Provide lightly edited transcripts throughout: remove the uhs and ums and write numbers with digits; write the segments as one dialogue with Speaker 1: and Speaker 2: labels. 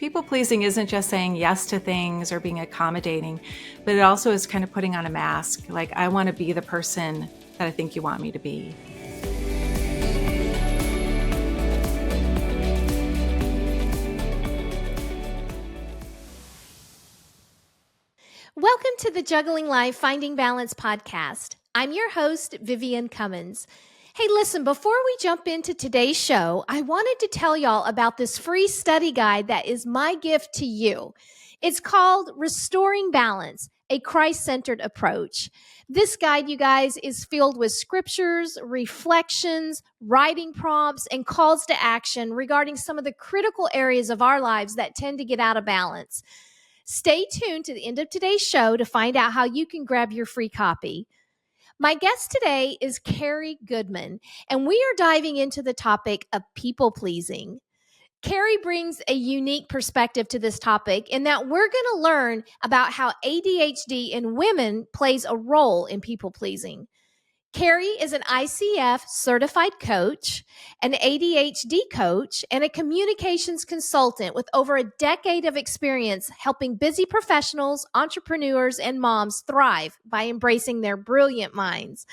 Speaker 1: people pleasing isn't just saying yes to things or being accommodating, but it also is kind of putting on a mask. Like, I want to be the person that I think you want me to be.
Speaker 2: Welcome to the Juggling Life Finding Balance podcast. I'm your host, Vivian Cummins. Hey, listen, before we jump into today's show, I wanted to tell y'all about this free study guide that is my gift to you. It's called Restoring Balance, a Christ-Centered Approach. This guide, you guys, is filled with scriptures, reflections, writing prompts, and calls to action regarding some of the critical areas of our lives that tend to get out of balance. Stay tuned to the end of today's show to find out how you can grab your free copy. My guest today is Kerri Goodman, and we are diving into the topic of people pleasing. Kerri brings a unique perspective to this topic in that we're going to learn about how ADHD in women plays a role in people pleasing. Kerri is an ICF-certified coach, an ADHD coach, and a communications consultant with over a decade of experience helping busy professionals, entrepreneurs, and moms thrive by embracing their brilliant minds.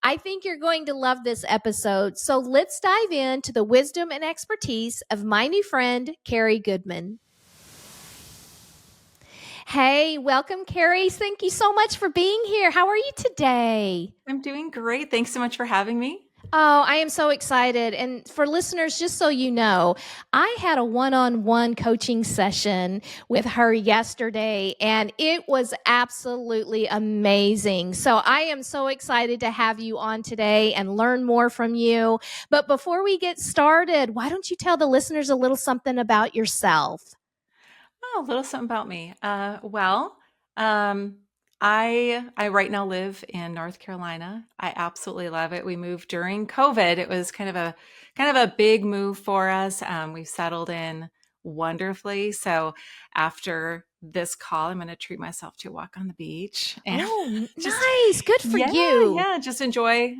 Speaker 2: I think you're going to love this episode, so let's dive into the wisdom and expertise of my new friend, Kerri Goodman. Hey, welcome, Kerri. Thank you so much for being here. How are you today?
Speaker 1: I'm doing great. Thanks so much for having me.
Speaker 2: Oh, I am so excited. And for listeners, just so you know, I had a one-on-one coaching session with her yesterday, and it was absolutely amazing. So I am so excited to have you on today and learn more from you. But before we get started, why don't you tell the listeners a little something about yourself?
Speaker 1: Oh, a little something about me. I right now live in North Carolina. I absolutely love it. We moved during COVID. It was kind of a big move for us. We've settled in wonderfully. So after this call, I'm going to treat myself to a walk on the beach and just
Speaker 2: Nice. Good for you.
Speaker 1: just enjoy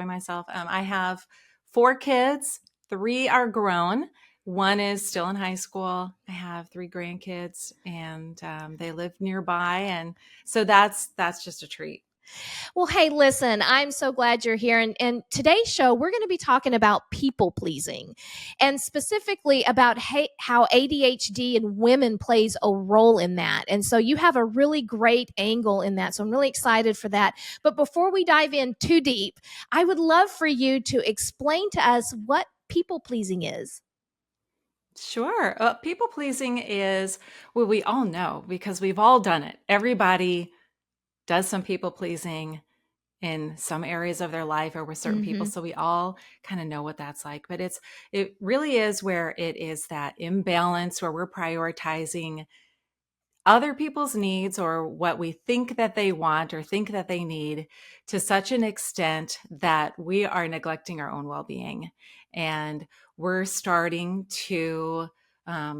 Speaker 1: myself. I have 4 kids. 3 are grown. One is still in high school. I have 3 grandkids, and they live nearby, and so that's just a treat.
Speaker 2: Well, hey, listen, I'm so glad you're here. And today's show, we're going to be talking about people pleasing and specifically about how ADHD in women plays a role in that. And so you have a really great angle in that. So I'm really excited for that. But before we dive in too deep, I would love for you to explain to us what people pleasing is.
Speaker 1: Sure. People pleasing is, well, we all know because we've all done it. Everybody does some people pleasing in some areas of their life or with certain people.
Speaker 2: Mm-hmm.
Speaker 1: So we all kind of know what that's like. But it really is where it is that imbalance where we're prioritizing other people's needs or what we think that they want or think that they need to such an extent that we are neglecting our own well-being. And we're starting to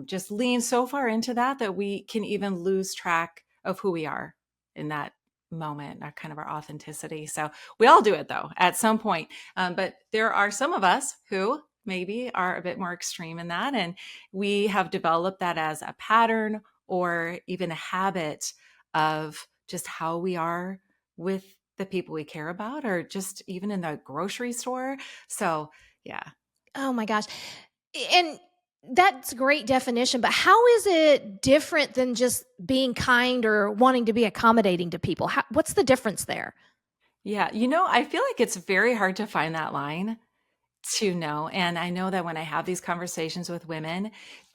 Speaker 1: just lean so far into that we can even lose track of who we are in that moment, our kind of our authenticity. So we all do it though at some point. But there are some of us who maybe are a bit more extreme in that. And we have developed that as a pattern or even a habit of just how we are with the people we care about, or just even in the grocery store. So, yeah.
Speaker 2: Oh my gosh. And that's a great definition, but how is it different than just being kind or wanting to be accommodating to people? What's the difference there?
Speaker 1: Yeah. I feel like it's very hard to find that line to know. And I know that when I have these conversations with women,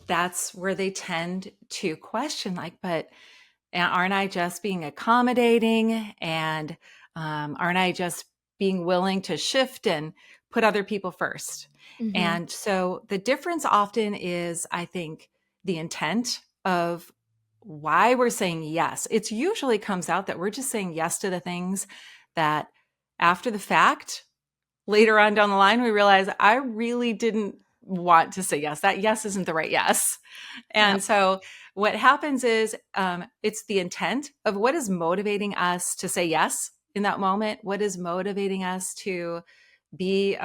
Speaker 1: that's where they tend to question, like, but aren't I just being accommodating? And aren't I just being willing to shift and put other people first?
Speaker 2: Mm-hmm.
Speaker 1: And so the difference often is, I think, the intent of why we're saying yes. It usually comes out that we're just saying yes to the things that after the fact, later on down the line, we realize I really didn't want to say yes. That yes isn't the right yes. And
Speaker 2: Yep.
Speaker 1: so what happens is it's the intent of what is motivating us to say yes in that moment. What is motivating us to be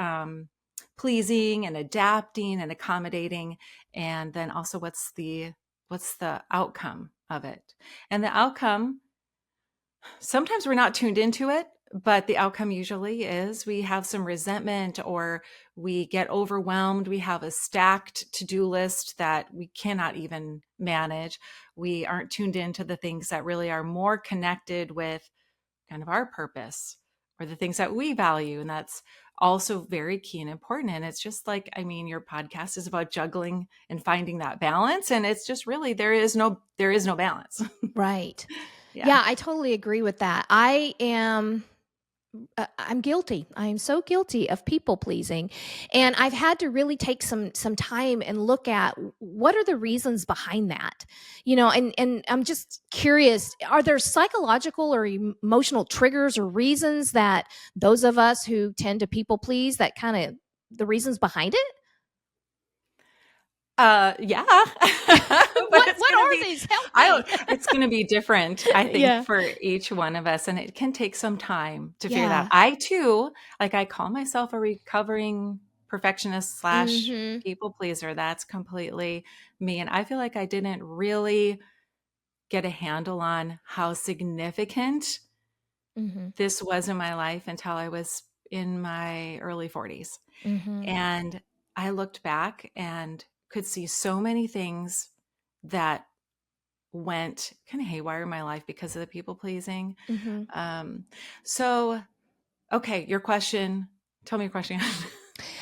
Speaker 1: pleasing and adapting and accommodating, and then also what's the outcome of it. And the outcome, sometimes we're not tuned into it, but the outcome usually is we have some resentment, or we get overwhelmed. We have a stacked to-do list that we cannot even manage. We aren't tuned into the things that really are more connected with kind of our purpose, or the things that we value. And that's also very key and important. And it's just like, I mean, your podcast is about juggling and finding that balance. And it's just really, there is no balance.
Speaker 2: Right.
Speaker 1: Yeah.
Speaker 2: Yeah, I totally agree with that. I'm guilty. I am so guilty of people pleasing. And I've had to really take some time and look at what are the reasons behind that. And I'm just curious, are there psychological or emotional triggers or reasons that those of us who tend to people please, that kind of the reasons behind it?
Speaker 1: Yeah. But
Speaker 2: What are these? Help me.
Speaker 1: it's going to be different, I think,
Speaker 2: Yeah.
Speaker 1: for each one of us. And it can take some time to figure that out.
Speaker 2: Yeah.
Speaker 1: I too, like, I call myself a recovering perfectionist slash
Speaker 2: Mhm.
Speaker 1: people pleaser. That's completely me. And I feel like I didn't really get a handle on how significant
Speaker 2: Mhm.
Speaker 1: this was in my life until I was in my early 40s.
Speaker 2: Mhm.
Speaker 1: And I looked back and could see so many things that went kind of haywire in my life because of the people pleasing.
Speaker 2: Mhm.
Speaker 1: Um, so, okay, your question. Tell me your question.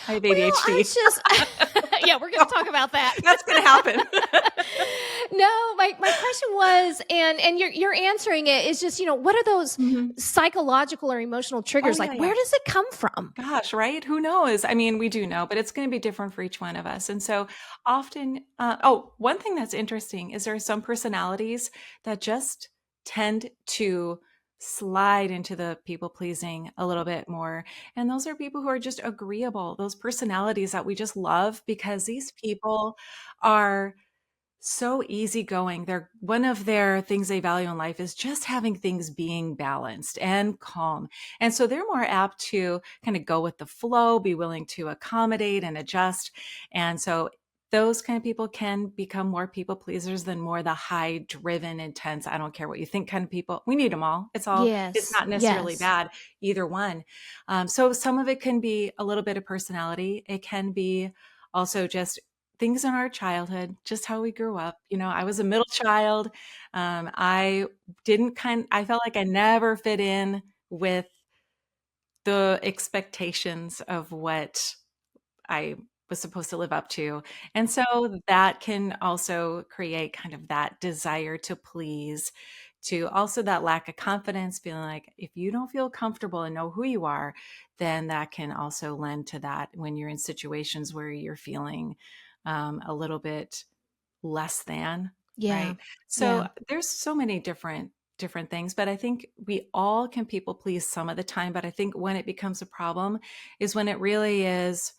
Speaker 1: I have
Speaker 2: Well, I
Speaker 1: ADHD.
Speaker 2: was just yeah, we're going to talk about that.
Speaker 1: That's going to happen.
Speaker 2: No, my question was, and you're answering it, is just, what are those
Speaker 1: Mhm.
Speaker 2: psychological or emotional
Speaker 1: Oh,
Speaker 2: triggers? Like,
Speaker 1: yeah,
Speaker 2: where
Speaker 1: yeah.
Speaker 2: does it come from?
Speaker 1: Gosh, right? Who knows? I mean, we do know, but it's going to be different for each one of us. And so often, one thing that's interesting is there are some personalities that just tend to slide into the people pleasing a little bit more. And those are people who are just agreeable, those personalities that we just love because these people are so easygoing. They're one of their things they value in life is just having things being balanced and calm. And so they're more apt to kind of go with the flow, be willing to accommodate and adjust. And so those kind of people can become more people pleasers than more the high driven, intense, I don't care what you think kind of people. We need them all. It's
Speaker 2: Yes.
Speaker 1: not necessarily
Speaker 2: Yes.
Speaker 1: bad, either one. So some of it can be a little bit of personality. It can be also just things in our childhood, just how we grew up. I was a middle child. I felt like I never fit in with the expectations of what I was supposed to live up to. And so that can also create kind of that desire to please, to also that lack of confidence, feeling like if you don't feel comfortable and know who you are, then that can also lend to that when you're in situations where you're feeling a little bit less than,
Speaker 2: Yeah.
Speaker 1: right? So
Speaker 2: Yeah.
Speaker 1: there's so many different things, but I think we all can people please some of the time. But I think when it becomes a problem is when it really is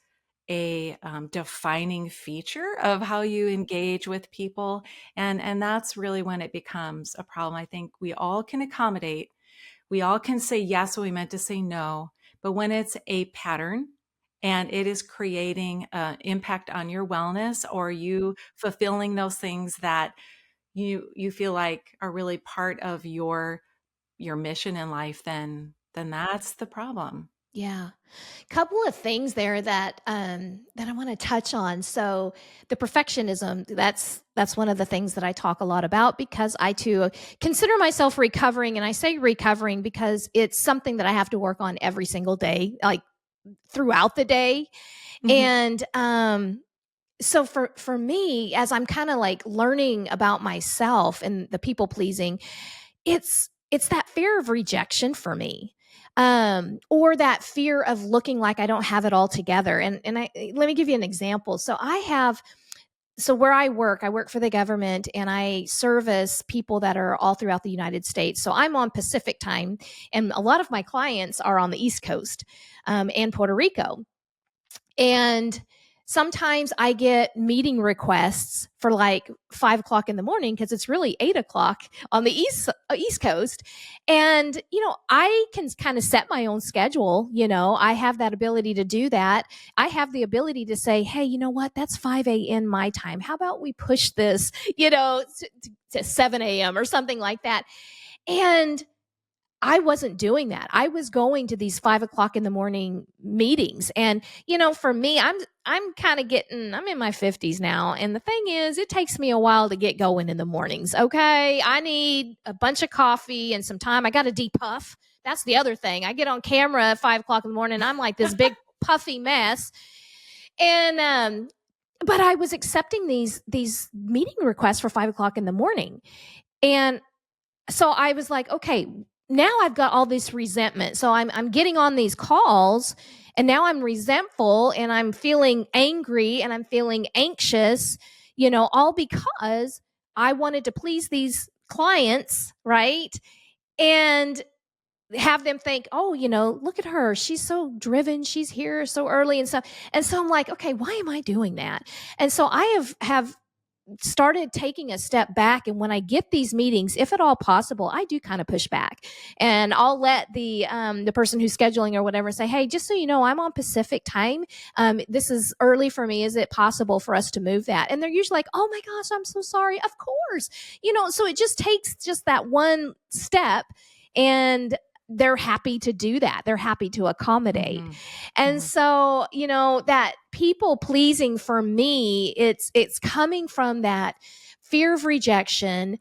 Speaker 1: a defining feature of how you engage with people, and that's really when it becomes a problem. I think we all can accommodate, we all can say yes when we meant to say no, but when it's a pattern and it is creating an impact on your wellness, or you fulfilling those things that you feel like are really part of your mission in life, then that's the problem.
Speaker 2: Yeah. Couple of things there that I want to touch on. So the perfectionism, that's one of the things that I talk a lot about, because I too consider myself recovering, and I say recovering because it's something that I have to work on every single day, like throughout the day.
Speaker 1: Mhm.
Speaker 2: And so for me, as I'm kind of like learning about myself and the people pleasing, it's that fear of rejection for me, or that fear of looking like I don't have it all together. And let me give you an example. So where I work for the government, and I service people that are all throughout the United States. So I'm on Pacific time, and a lot of my clients are on the East Coast, and Puerto Rico. And sometimes I get meeting requests for like 5 o'clock in the morning because it's really 8 o'clock on the East Coast. And, I can kind of set my own schedule. I have that ability to do that. I have the ability to say, hey, you know what? That's 5 a.m. my time. How about we push this, to 7 a.m. or something like that? And I wasn't doing that. I was going to these 5 o'clock in the morning meetings. And, for me, I'm kind of I'm in my 50s now. And the thing is, it takes me a while to get going in the mornings. Okay. I need a bunch of coffee and some time. I got to depuff. That's the other thing. I get on camera at 5 o'clock in the morning. I'm like this big puffy mess. And, but I was accepting these meeting requests for 5 o'clock in the morning. And so I was like, okay, now I've got all this resentment. So I'm getting on these calls and now I'm resentful and I'm feeling angry and I'm feeling anxious, all because I wanted to please these clients, right? And have them think, oh, look at her. She's so driven. She's here so early and stuff. And so I'm like, okay, why am I doing that? And so I have started taking a step back. And when I get these meetings, if at all possible, I do kind of push back, and I'll let the person who's scheduling or whatever say, hey, just so you know, I'm on Pacific time. This is early for me. Is it possible for us to move that? And they're usually like, oh my gosh, I'm so sorry. Of course. So it just takes just that one step, and they're happy to do that. They're happy to accommodate.
Speaker 1: Mm-hmm.
Speaker 2: And
Speaker 1: Mm-hmm.
Speaker 2: so, that people pleasing for me, it's coming from that fear of rejection,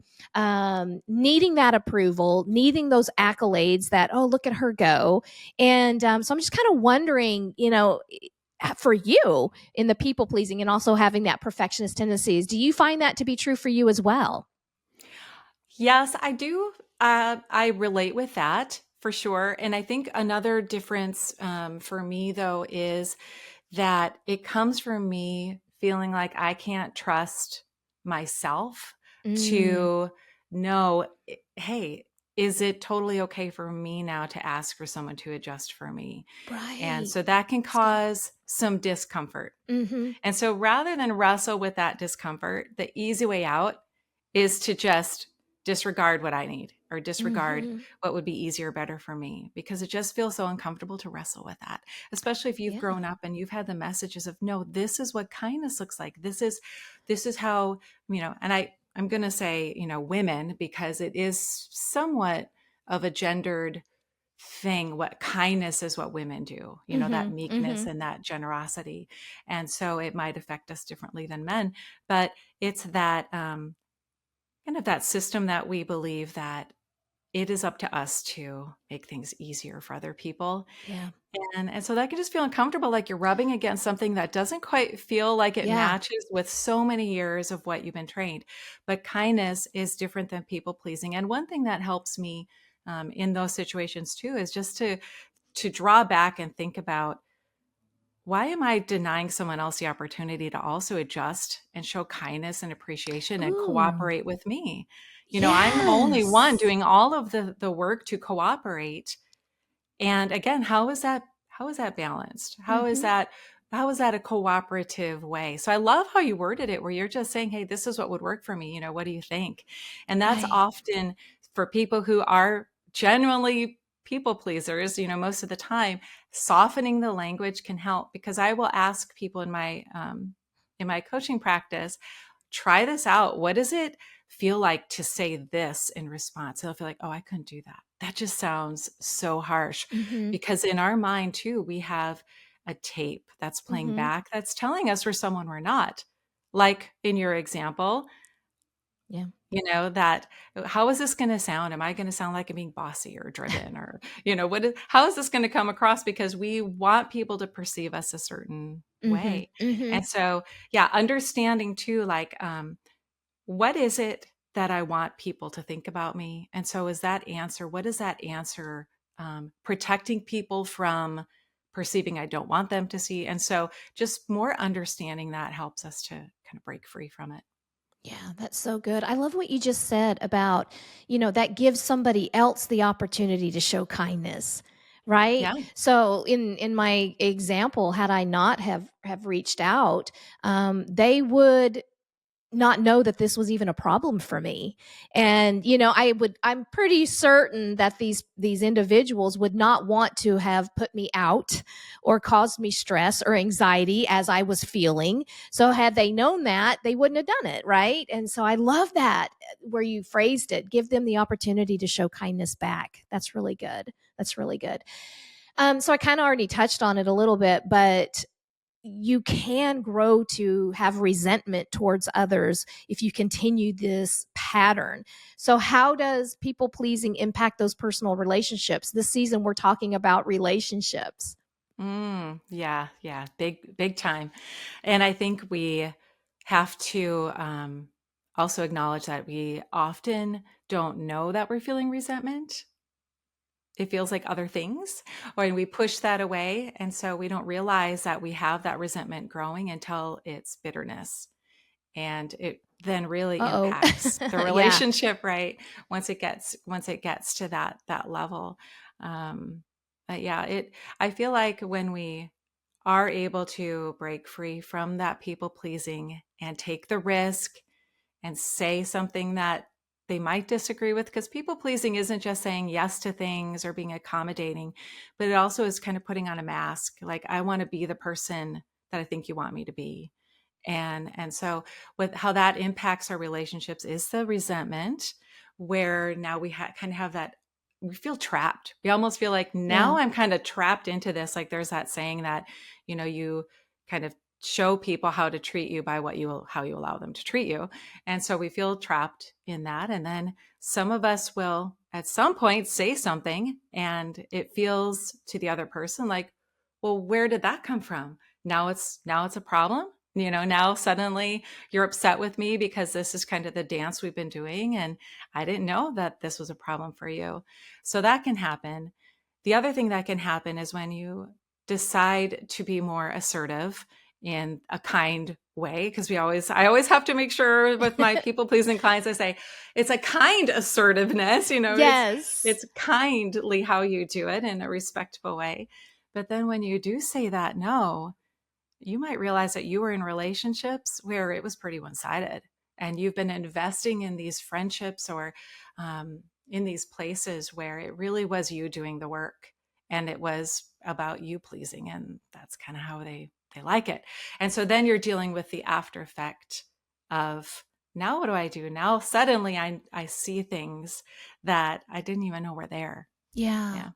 Speaker 2: needing that approval, needing those accolades that, oh, look at her go. And so I'm just kind of wondering, for you in the people pleasing and also having that perfectionist tendencies, do you find that to be true for you as well?
Speaker 1: Yes, I do. I relate with that for sure. And I think another difference for me, though, is that it comes from me feeling like I can't trust myself
Speaker 2: Mm,
Speaker 1: to know, hey, is it totally okay for me now to ask for someone to adjust for me? And
Speaker 2: right.
Speaker 1: so that can
Speaker 2: That's good.
Speaker 1: cause some discomfort.
Speaker 2: Mm-hmm.
Speaker 1: And so rather than wrestle with that discomfort, the easy way out is to just disregard what I need or disregard
Speaker 2: Mm-hmm.
Speaker 1: what would be easier, better for me, because it just feels so uncomfortable to wrestle with that, especially if you've
Speaker 2: Yeah.
Speaker 1: grown up and you've had the messages of, no, this is what kindness looks like. This is how, and I'm going to say, women, because it is somewhat of a gendered thing. What kindness is what women do, that
Speaker 2: Mm-hmm.
Speaker 1: meekness
Speaker 2: Mm-hmm.
Speaker 1: and that generosity. And so it might affect us differently than men, but it's that, kind of that system that we believe that it is up to us to make things easier for other people.
Speaker 2: Yeah.
Speaker 1: And so that can just feel uncomfortable, like you're rubbing against something that doesn't quite feel like it
Speaker 2: Yeah.
Speaker 1: matches with so many years of what you've been trained. But kindness is different than people pleasing. And one thing that helps me in those situations too is just to draw back and think about, why am I denying someone else the opportunity to also adjust and show kindness and appreciation and
Speaker 2: Ooh.
Speaker 1: cooperate with me? I'm the only one
Speaker 2: Yes.
Speaker 1: doing all of the work to cooperate. And again, how is that balanced?
Speaker 2: Mm-hmm.
Speaker 1: How is that a cooperative way? So I love how you worded it, where you're just saying, hey, this is what would work for me. What do you think? And that's
Speaker 2: Right.
Speaker 1: often for people who are genuinely people pleasers, most of the time, softening the language can help, because I will ask people in my coaching practice, try this out. What does it feel like to say this in response? They'll feel like, oh, I couldn't do that. That just sounds so harsh.
Speaker 2: Mm-hmm.
Speaker 1: Because in our mind too, we have a tape that's playing
Speaker 2: Mm-hmm.
Speaker 1: back that's telling us we're someone we're not. Like in your example,
Speaker 2: Yeah.
Speaker 1: that, how is this going to sound? Am I going to sound like I'm being bossy or driven, or, how is this going to come across? Because we want people to perceive us a certain
Speaker 2: Mm-hmm.
Speaker 1: way.
Speaker 2: Mm-hmm.
Speaker 1: And so, yeah, understanding too, like, what is it that I want people to think about me? And so what is that answer, protecting people from perceiving I don't want them to see? And so just more understanding that helps us to kind of break free from it.
Speaker 2: Yeah, that's so good. I love what you just said about, that gives somebody else the opportunity to show kindness, right?
Speaker 1: Yeah.
Speaker 2: So in my example, had I not have reached out, they would not know that this was even a problem for me. And I'm pretty certain that these individuals would not want to have put me out or caused me stress or anxiety as I was feeling. So had they known that, they wouldn't have done it, right? And so I love that where you phrased it, give them the opportunity to show kindness back. That's really good. That's really good. So I kind of already touched on it a little bit, but you can grow to have resentment towards others if you continue this pattern. So, how does people pleasing impact those personal relationships? This season, we're talking about relationships.
Speaker 1: Yeah, yeah, big time. And I think we have to also acknowledge that we often don't know that we're feeling resentment. It feels like other things, or we push that away. And so we don't realize that we have that resentment growing until it's bitterness. And it then really
Speaker 2: Uh
Speaker 1: impacts the
Speaker 2: oh. Yeah.
Speaker 1: relationship, right? Once it gets to that level. Um, but yeah, I feel like when we are able to break free from that people pleasing and take the risk and say something that they might disagree with, because people pleasing isn't just saying yes to things or being accommodating, but it also is kind of putting on a mask. Like, I want to be the person that I think you want me to be. And so with how that impacts our relationships is the resentment, where now we kind of have that, we feel trapped. We almost feel like, now
Speaker 2: Yeah.
Speaker 1: I'm kind of trapped into this. Like, there's that saying that, you kind of show people how to treat you by how you allow them to treat you. And so we feel trapped in that. And then some of us will at some point say something, and it feels to the other person like, well, where did that come from? Now it's a problem. Now suddenly you're upset with me because this is kind of the dance we've been doing, and I didn't know that this was a problem for you. So that can happen. The other thing that can happen is when you decide to be more assertive in a kind way, because I always have to make sure with my people pleasing clients, I say it's a kind assertiveness. it's
Speaker 2: Yes.
Speaker 1: it's kindly how you do it in a respectful way. But then when you do say that no, you might realize that you were in relationships where it was pretty one-sided, and you've been investing in these friendships, or in these places where it really was you doing the work, and it was about you pleasing, and that's kind of how they like it. And so then you're dealing with the after effect of, now what do I do now? Suddenly I see things that I didn't even know were there.
Speaker 2: Yeah.
Speaker 1: Yeah.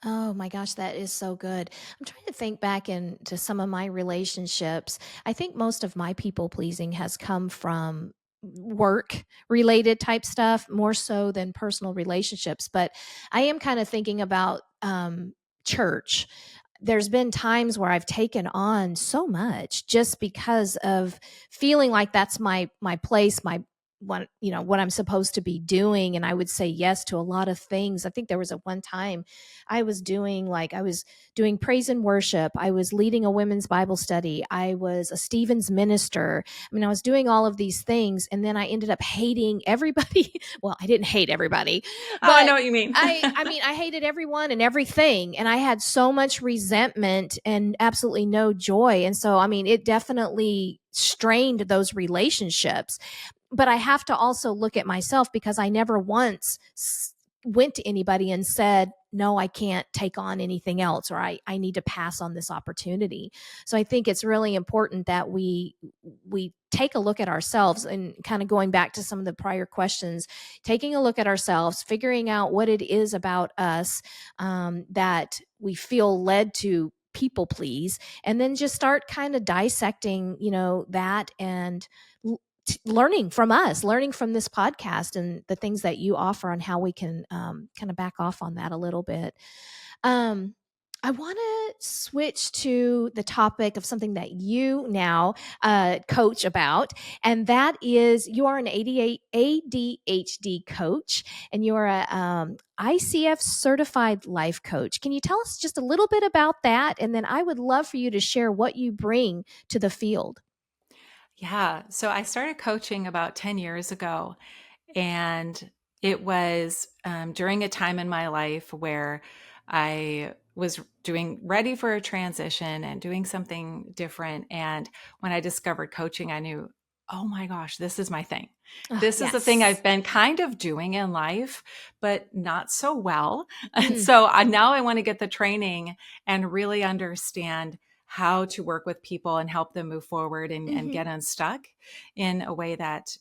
Speaker 2: Oh my gosh, that is so good. I'm trying to think back into some of my relationships. I think most of my people pleasing has come from work related type stuff more so than personal relationships. But I am kind of thinking about church. There's been times where I've taken on so much just because of feeling like that's my place, my what I'm supposed to be doing, and I would say yes to a lot of things. I think there was a one time I was doing praise and worship, I was leading a women's Bible study, I was a Stevens minister. I mean, I was doing all of these things, and then I ended up hating everybody. Well, I didn't hate everybody,
Speaker 1: Oh, I
Speaker 2: but
Speaker 1: know what you mean.
Speaker 2: I mean, I hated everyone and everything, and I had so much resentment and absolutely no joy. And so, I mean, it definitely strained those relationships. But I have to also look at myself because I never once went to anybody and said, no, I can't take on anything else, or I need to pass on this opportunity. So I think it's really important that we take a look at ourselves, and kind of going back to some of the prior questions, taking a look at ourselves, figuring out what it is about us that we feel led to people please, and then just start kind of dissecting, that, and learning from us, learning from this podcast and the things that you offer on how we can kind of back off on that a little bit. Um, I want to switch to the topic of something that you now coach about, and that is you are an ADHD coach, and you're a ICF-certified life coach. Can you tell us just a little bit about that? And then I would love for you to share what you bring to the field.
Speaker 1: Yeah. So I started coaching about 10 years ago. And it was during a time in my life where I was doing ready for a transition and doing something different. And when I discovered coaching, I knew, oh my gosh, this is my thing.
Speaker 2: Oh,
Speaker 1: This is the thing
Speaker 2: yes.
Speaker 1: I've been kind of doing in life, but not so well. And
Speaker 2: Mm.
Speaker 1: so now I want to get the training and really understand how to work with people and help them move forward and
Speaker 2: Mm-hmm.
Speaker 1: get unstuck in a way that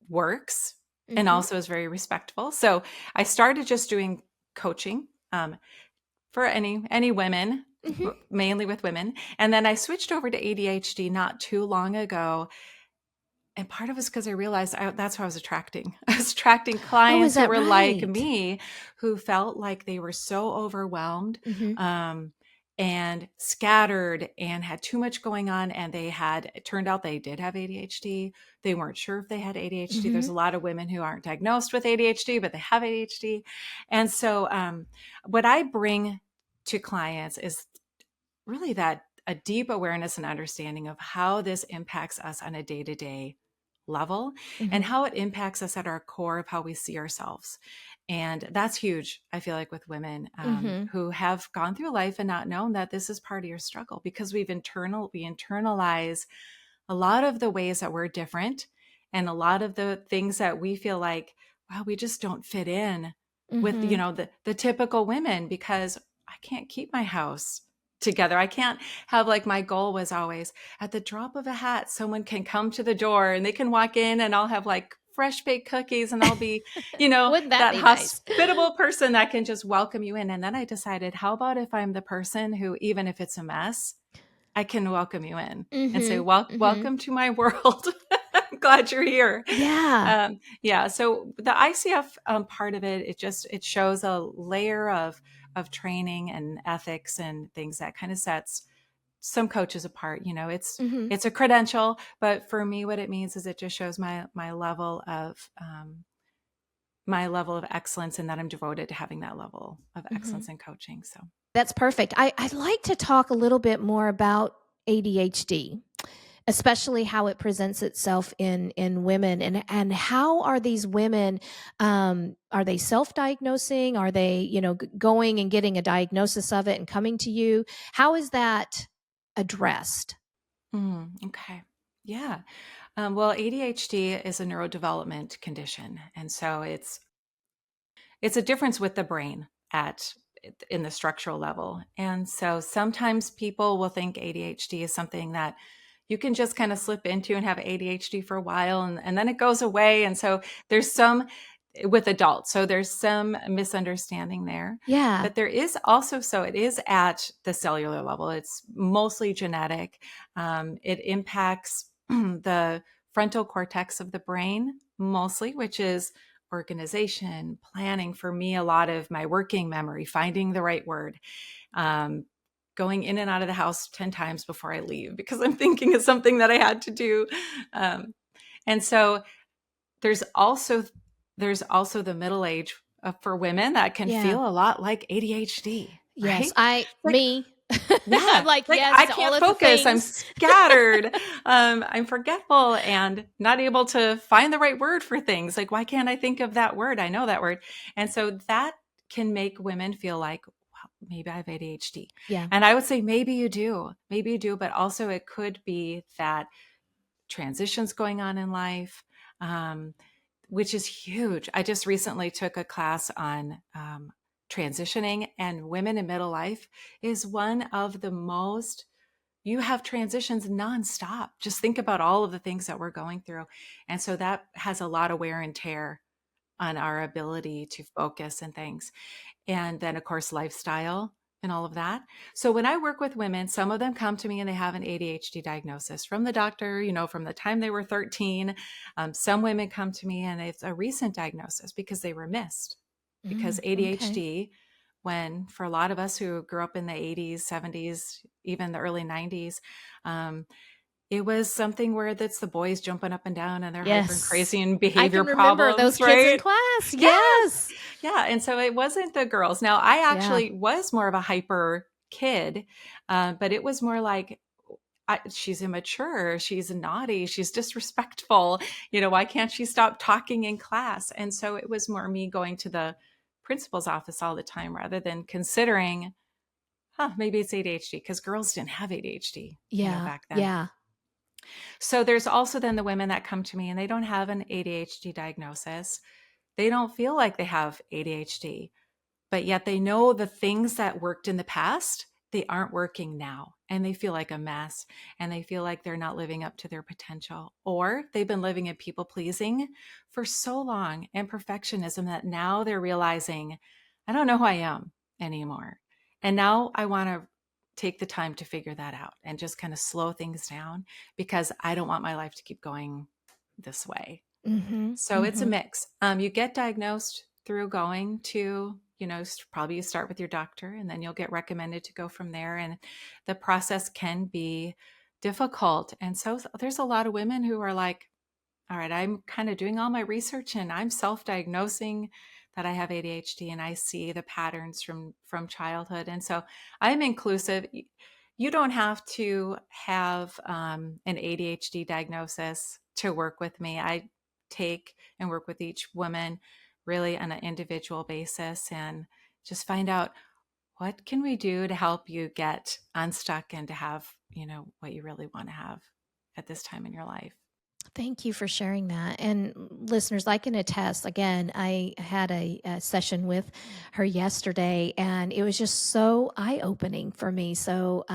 Speaker 1: works and
Speaker 2: Mm-hmm.
Speaker 1: also is very respectful. So I started just doing coaching. For any women,
Speaker 2: Mm-hmm.
Speaker 1: mainly with women. And then I switched over to ADHD not too long ago. And part of it is because I realized that's what I was attracting. I was attracting
Speaker 2: Oh, is
Speaker 1: clients who
Speaker 2: that
Speaker 1: were like
Speaker 2: right?
Speaker 1: me, who felt like they were so overwhelmed
Speaker 2: Mm-hmm.
Speaker 1: um, and scattered and had too much going on. And it turned out they did have ADHD. They weren't sure if they had ADHD.
Speaker 2: Mm-hmm.
Speaker 1: There's a lot of women who aren't diagnosed with ADHD, but they have ADHD. And so what I bring to clients is really that a deep awareness and understanding of how this impacts us on a day-to-day level and
Speaker 2: Mm-hmm.
Speaker 1: how it impacts us at our core of how we see ourselves. And that's huge, I feel like, with women
Speaker 2: Mm-hmm.
Speaker 1: who have gone through life and not known that this is part of your struggle, because we internalize a lot of the ways that we're different and a lot of the things that we feel like, wow, we just don't fit in with,
Speaker 2: Mm-hmm.
Speaker 1: the typical women, because I can't keep my house together. I can't have, like, my goal was always at the drop of a hat, someone can come to the door and they can walk in and I'll have like fresh baked cookies and I'll be,
Speaker 2: Wouldn't that
Speaker 1: that
Speaker 2: be nice?
Speaker 1: hospitable person that can just welcome you in. And then I decided, how about if I'm the person who, even if it's a mess, I can welcome you in and say,
Speaker 2: Mm-hmm. Mm-hmm.
Speaker 1: welcome to my world. I'm glad you're here.
Speaker 2: Yeah.
Speaker 1: Yeah. So the ICF part of it, it shows a layer of training and ethics and things that kind of sets some coaches apart.
Speaker 2: Mm-hmm.
Speaker 1: It's a credential, but for me, what it means is it just shows my level of excellence, and that I'm devoted to having that level of
Speaker 2: Mm-hmm.
Speaker 1: excellence in coaching. So.
Speaker 2: That's perfect. I'd like to talk a little bit more about ADHD, especially how it presents itself in women, and how are these women, are they self-diagnosing, are they going and getting a diagnosis of it and coming to you? How is that addressed?
Speaker 1: Okay. Yeah. Well, ADHD is a neurodevelopment condition, and so it's a difference with the brain at in the structural level. And so sometimes people will think ADHD is something that you can just kind of slip into and have ADHD for a while, and then it goes away. And so there's some with adults. So there's some misunderstanding there.
Speaker 2: Yeah.
Speaker 1: But there is also, so it is at the cellular level. It's mostly genetic. It impacts the frontal cortex of the brain mostly, which is organization, planning. For me, a lot of my working memory, finding the right word, um, going in and out of the house 10 times before I leave because I'm thinking of something that I had to do. Um, and so there's also there's also the middle age for women that can
Speaker 2: Yeah.
Speaker 1: feel a lot like ADHD,
Speaker 2: Yes.
Speaker 1: right? Like,
Speaker 2: Me. I'm
Speaker 1: yeah,
Speaker 2: like,
Speaker 1: like I
Speaker 2: yes to all
Speaker 1: can't
Speaker 2: of the
Speaker 1: focus. I'm
Speaker 2: things.
Speaker 1: scattered. I'm forgetful and not able to find the right word for things. Like, why can't I think of that word? I know that word. And so that can make women feel like, well, maybe I have ADHD.
Speaker 2: Yeah.
Speaker 1: And I would say maybe you do, but also it could be that transitions going on in life, which is huge. I just recently took a class on transitioning, and women in middle life is one of the most, you have transitions nonstop. Just think about all of the things that we're going through. And so that has a lot of wear and tear on our ability to focus and things. And then, of course, lifestyle and all of that. So when I work with women, some of them come to me and they have an ADHD diagnosis from the doctor, from the time they were 13. Some women come to me and it's a recent diagnosis because they were missed. Because
Speaker 2: Okay.
Speaker 1: ADHD, when for a lot of us who grew up in the 80s, 70s, even the early 90s, um, it was something where that's the boys jumping up and down and they're hyper and
Speaker 2: Yes.
Speaker 1: crazy and
Speaker 2: I
Speaker 1: behavior
Speaker 2: can remember those
Speaker 1: problems,
Speaker 2: kids in
Speaker 1: right?
Speaker 2: class.
Speaker 1: Yes.
Speaker 2: Yes.
Speaker 1: Yeah. And so it wasn't the girls. Now, I
Speaker 2: Yeah.
Speaker 1: actually was more of a hyper kid, but it was more like, she's immature, she's naughty, she's disrespectful. Why can't she stop talking in class? And so it was more me going to the principal's office all the time rather than considering maybe it's ADHD, because girls didn't have ADHD,
Speaker 2: Yeah.
Speaker 1: back then.
Speaker 2: Yeah.
Speaker 1: So there's also then the women that come to me and they don't have an ADHD diagnosis. They don't feel like they have ADHD, but yet they know the things that worked in the past, they aren't working now. And they feel like a mess, and they feel like they're not living up to their potential. Or they've been living in people pleasing for so long and perfectionism that now they're realizing, I don't know who I am anymore. And now I want to take the time to figure that out and just kind of slow things down, because I don't want my life to keep going this way.
Speaker 2: Mm-hmm.
Speaker 1: So it's a
Speaker 2: Mm-hmm.
Speaker 1: mix. You get diagnosed through going to, probably you start with your doctor, and then you'll get recommended to go from there. And the process can be difficult. And so there's a lot of women who are like, all right, I'm kind of doing all my research and I'm self-diagnosing that I have ADHD, and I see the patterns from childhood. And so I'm inclusive. You don't have to have an ADHD diagnosis to work with me. I take and work with each woman really on an individual basis, and just find out, what can we do to help you get unstuck and to have, what you really want to have at this time in your life.
Speaker 2: Thank you for sharing that. And listeners, I can attest. Again, I had a session with her yesterday, and it was just so eye opening for me. So,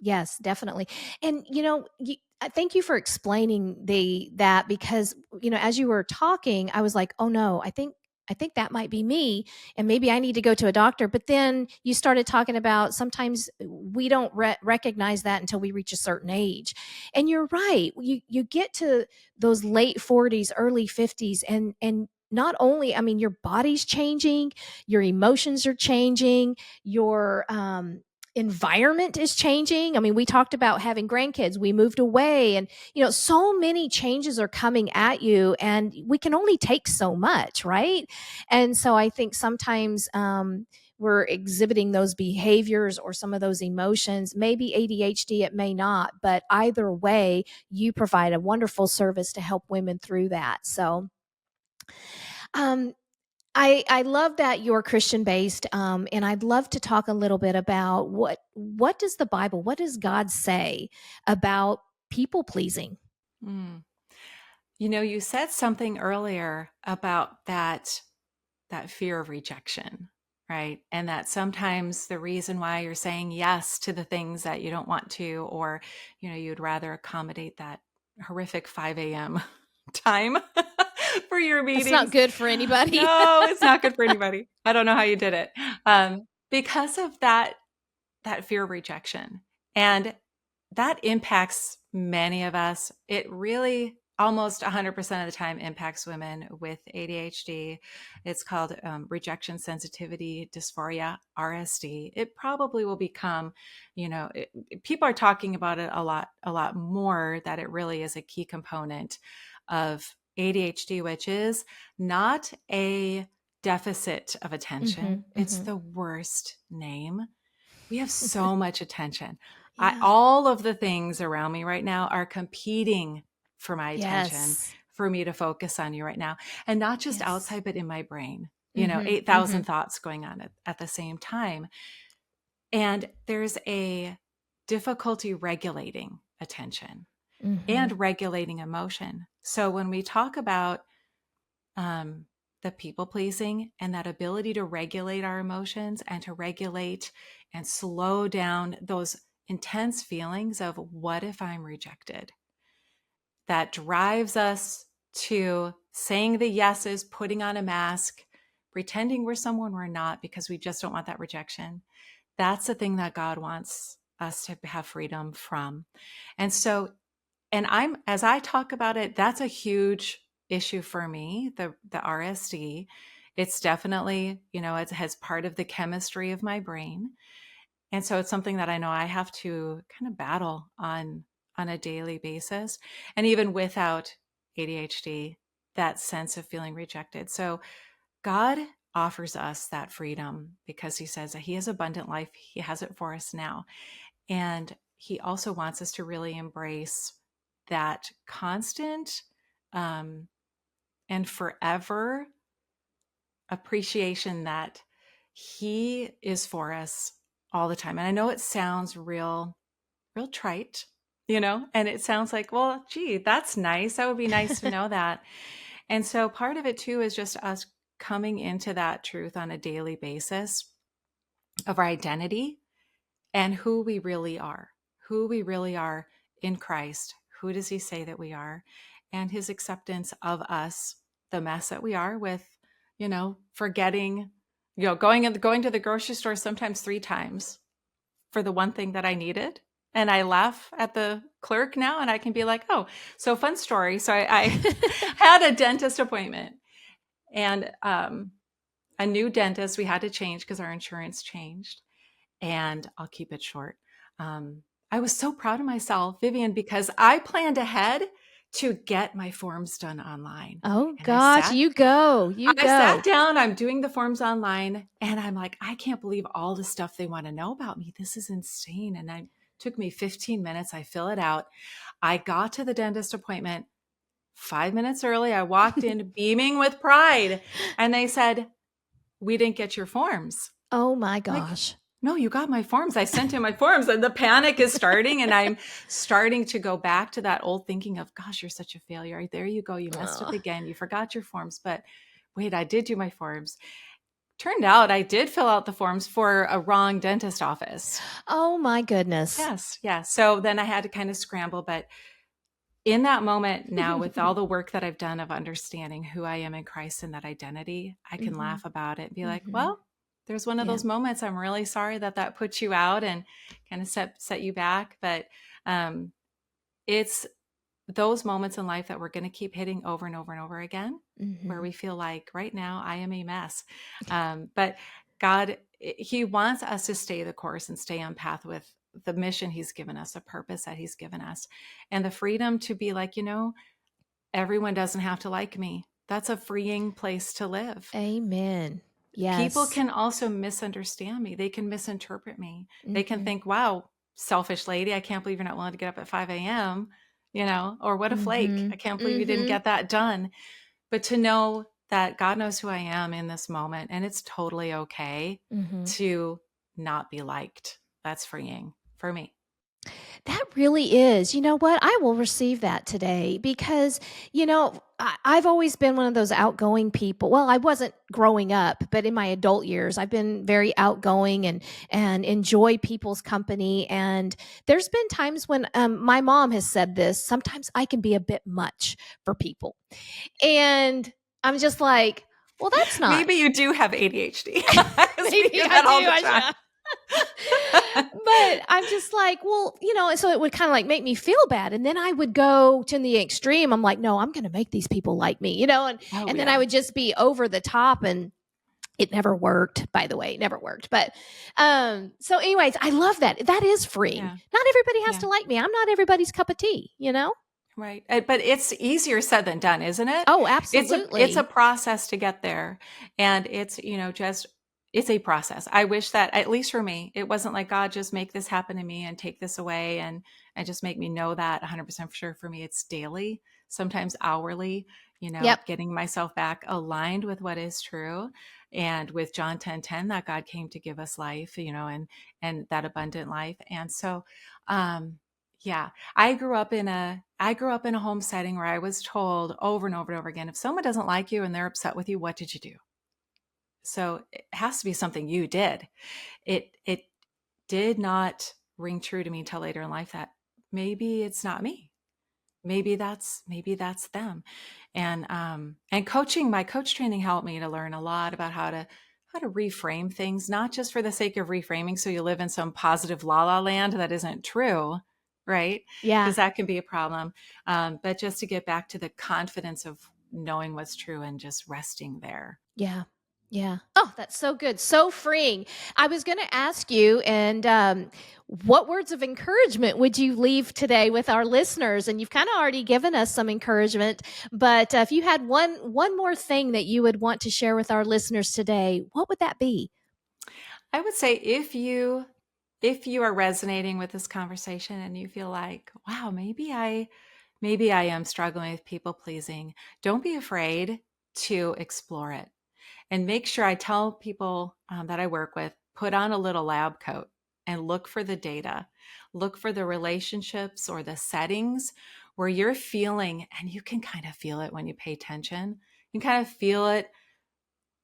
Speaker 2: yes, definitely. And thank you for explaining that, because as you were talking, I was like, oh no, I think that might be me, and maybe I need to go to a doctor. But then you started talking about sometimes we don't recognize that until we reach a certain age. And you're right. You get to those late 40s, early 50s, and not only, I mean, your body's changing, your emotions are changing, your environment is changing. I mean, we talked about having grandkids, we moved away, and so many changes are coming at you, and we can only take so much, right? And so I think sometimes we're exhibiting those behaviors or some of those emotions. Maybe ADHD, it may not, but either way, you provide a wonderful service to help women through that. So, um, I love that you're Christian based, and I'd love to talk a little bit about what does the Bible, what does God say about people pleasing?
Speaker 1: Mm. You said something earlier about that fear of rejection, right? And that sometimes the reason why you're saying yes to the things that you don't want to, or you'd rather accommodate that horrific 5 a.m. time for your
Speaker 2: That's not
Speaker 1: meetings.
Speaker 2: good for anybody.
Speaker 1: No, it's not good for anybody. I don't know how you did it. Because of that fear of rejection. And that impacts many of us. It really almost 100% of the time impacts women with ADHD. It's called rejection sensitivity dysphoria, RSD. It probably will become, people are talking about it a lot more, that it really is a key component of ADHD, which is not a deficit of
Speaker 2: Hmm.
Speaker 1: attention. It's
Speaker 2: Hmm.
Speaker 1: the worst name. We have so much attention.
Speaker 2: Yeah.
Speaker 1: All of the things around me right now are competing for my attention,
Speaker 2: Yes.
Speaker 1: for me to focus on you right now. And not just
Speaker 2: Yes.
Speaker 1: outside, but in my brain,
Speaker 2: Hmm.
Speaker 1: 8,000
Speaker 2: Hmm.
Speaker 1: thoughts going on at the same time. And there's a difficulty regulating attention
Speaker 2: Hmm.
Speaker 1: and regulating emotion. So when we talk about um, the people pleasing and that ability to regulate our emotions and to regulate and slow down those intense feelings of what if I'm rejected, that drives us to saying the yeses, putting on a mask, pretending we're someone we're not because we just don't want that rejection. That's the thing that God wants us to have freedom from. And so, and as I talk about it, that's a huge issue for me, the RSD. It's definitely, it has part of the chemistry of my brain. And so it's something that I know I have to kind of battle on a daily basis. And even without ADHD, that sense of feeling rejected. So God offers us that freedom because he says that he has abundant life. He has it for us now. And he also wants us to really embrace that constant um, and forever appreciation that he is for us all the time. And I know it sounds real trite, and it sounds like, well, gee, that's nice. That would be nice to know that. And so part of it too is just us coming into that truth on a daily basis of our identity and who we really are in Christ. Who does he say that we are? And his acceptance of us, the mess that we are with, forgetting, going to the grocery store sometimes 3 times for the one thing that I needed. And I laugh at the clerk now and I can be like, oh, so fun story. So I had a dentist appointment and a new dentist we had to change because our insurance changed. And I'll keep it short. I was so proud of myself, Vivian, because I planned ahead to get my forms done online.
Speaker 2: Oh
Speaker 1: And
Speaker 2: gosh, you go.
Speaker 1: I sat down, I'm doing the forms online, and I'm like, I can't believe all the stuff they want to know about me. This is insane. And it took me 15 minutes. I fill it out. I got to the dentist appointment 5 minutes early. I walked in beaming with pride, and they said, we didn't get your forms.
Speaker 2: Oh my
Speaker 1: Like,
Speaker 2: gosh.
Speaker 1: no, you got my forms. I sent in my forms, and the panic is starting. And I'm starting to go back to that old thinking of, gosh, you're such a failure. There you go. You messed up again. You forgot your forms. But wait, I did do my forms. Turned out I did fill out the forms for a wrong dentist office.
Speaker 2: Oh my goodness.
Speaker 1: Yes. Yeah. So then I had to kind of scramble. But in that moment now, with all the work that I've done of understanding who I am in Christ and that identity, I can laugh about it and be like, well, there's one of those moments. I'm really sorry that put you out and kind of set you back. But it's those moments in life that we're going to keep hitting over and over and over again, where we feel like right now I am a mess. But God, he wants us to stay the course and stay on path with the mission he's given us, the purpose that he's given us, and the freedom to be like, everyone doesn't have to like me. That's a freeing place to live.
Speaker 2: Amen. Yes.
Speaker 1: People can also misunderstand me. They can misinterpret me. They can think, wow, selfish lady, I can't believe you're not willing to get up at 5 a.m., or what a flake. I can't believe you didn't get that done. But to know that God knows who I am in this moment, and it's totally okay to not be liked. That's freeing for me.
Speaker 2: That really is. You know what? I will receive that today because, I've always been one of those outgoing people. Well, I wasn't growing up, but in my adult years, I've been very outgoing and enjoy people's company. And there's been times when my mom has said this, sometimes I can be a bit much for people. And I'm just like, well, that's not.
Speaker 1: Maybe you do have ADHD.
Speaker 2: Maybe I do. But I'm just like, well, so it would kind of like make me feel bad. And then I would go to the extreme. I'm like, no, I'm going to make these people like me, and then I would just be over the top, and it never worked, by the way. It never worked. But so anyways, I love that. That is freeing. Yeah. Not everybody has to like me. I'm not everybody's cup of tea,
Speaker 1: Right. But it's easier said than done, isn't it?
Speaker 2: Oh, absolutely.
Speaker 1: It's a process to get there. And it's, it's a process. I wish that, at least for me, it wasn't like, God, just make this happen to me and take this away and just make me know that 100% for sure. For me, it's daily, sometimes hourly, getting myself back aligned with what is true. And with John 10:10, that God came to give us life, and that abundant life. And so, yeah, I grew up in a home setting where I was told over and over and over again, if someone doesn't like you and they're upset with you, what did you do? So it has to be something you did. It did not ring true to me until later in life that maybe it's not me. Maybe that's them. And coaching, my coach training helped me to learn a lot about how to reframe things, not just for the sake of reframing so you live in some positive la la land that isn't true. Right?
Speaker 2: Yeah.
Speaker 1: Because that can be a problem. But just to get back to the confidence of knowing what's true and just resting there.
Speaker 2: Yeah. Yeah. Oh, that's so good. So freeing. I was going to ask you, and what words of encouragement would you leave today with our listeners? And you've kind of already given us some encouragement, but if you had one more thing that you would want to share with our listeners today, what would that be?
Speaker 1: I would say if you are resonating with this conversation and you feel like, wow, maybe I am struggling with people pleasing, don't be afraid to explore it. And make sure, I tell people that I work with, put on a little lab coat. and look for the data. Look for the relationships or the settings where you're feeling, and you can kind of feel it when you pay attention. You can kind of feel it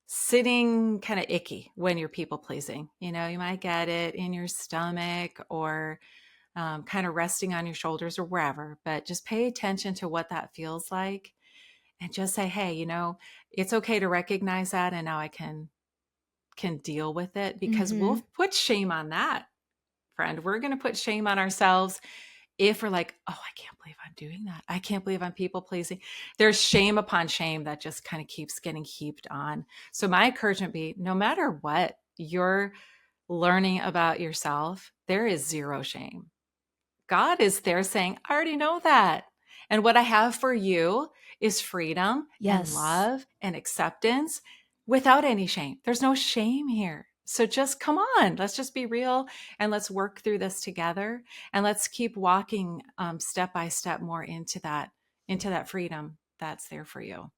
Speaker 1: sitting kind of icky when you're people pleasing. You might get it in your stomach or kind of resting on your shoulders or wherever, but just pay attention to what that feels like and just say, hey, it's okay to recognize that. And now I can deal with it, because we'll put shame on that, friend. We're going to put shame on ourselves if we're like, oh, I can't believe I'm doing that. I can't believe I'm people pleasing. There's shame upon shame that just kind of keeps getting heaped on. So my encouragement be, no matter what you're learning about yourself, there is zero shame. God is there saying, I already know that. And what I have for you is freedom and love and acceptance without any shame. There's no shame here. So just come on, let's just be real and let's work through this together. And let's keep walking step by step more into that freedom that's there for you.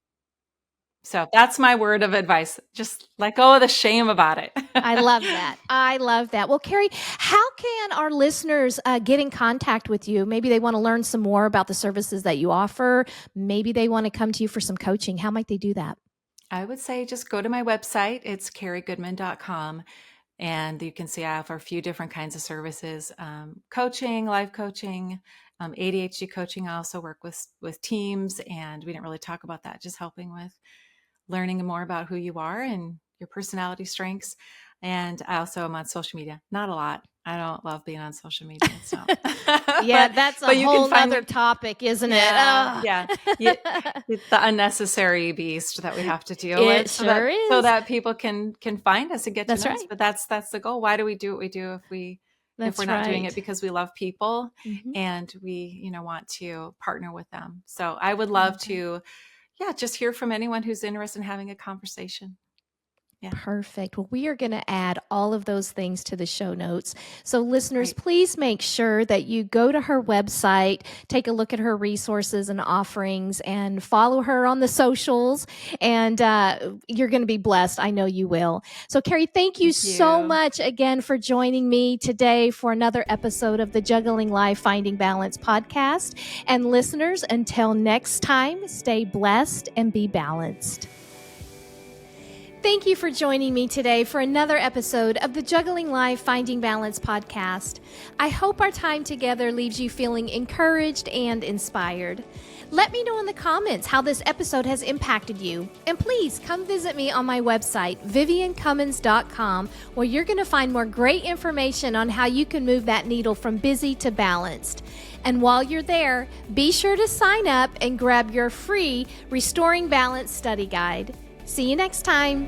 Speaker 1: So that's my word of advice. Just let go of the shame about it.
Speaker 2: I love that. I love that. Well, Kerri, how can our listeners get in contact with you? Maybe they want to learn some more about the services that you offer. Maybe they want to come to you for some coaching. How might they do that?
Speaker 1: I would say just go to my website. It's kerrigoodman.com. And you can see I offer a few different kinds of services, coaching, life coaching, ADHD coaching. I also work with teams, and we didn't really talk about that, just helping with learning more about who you are and your personality strengths. And I also am on social media. Not a lot. I don't love being on social media. So.
Speaker 2: Yeah, that's a whole other topic, isn't it?
Speaker 1: Yeah. It's the unnecessary beast that we have to deal with.
Speaker 2: It sure is.
Speaker 1: So that people can find us and get to know us.
Speaker 2: Right.
Speaker 1: But that's the goal. Why do we do what we do if we're not doing it because we love people and we, want to partner with them? So I would love to just hear from anyone who's interested in having a conversation. Yeah.
Speaker 2: Perfect. Well, we are going to add all of those things to the show notes. So listeners, please make sure that you go to her website, take a look at her resources and offerings, and follow her on the socials. And you're going to be blessed. I know you will. So Kerri, thank you so much again for joining me today for another episode of the Juggling Life Finding Balance podcast. And listeners, until next time, stay blessed and be balanced. Thank you for joining me today for another episode of the Juggling Life Finding Balance podcast. I hope our time together leaves you feeling encouraged and inspired. Let me know in the comments how this episode has impacted you. And please come visit me on my website, viviancummins.com, where you're going to find more great information on how you can move that needle from busy to balanced. And while you're there, be sure to sign up and grab your free Restoring Balance study guide. See you next time.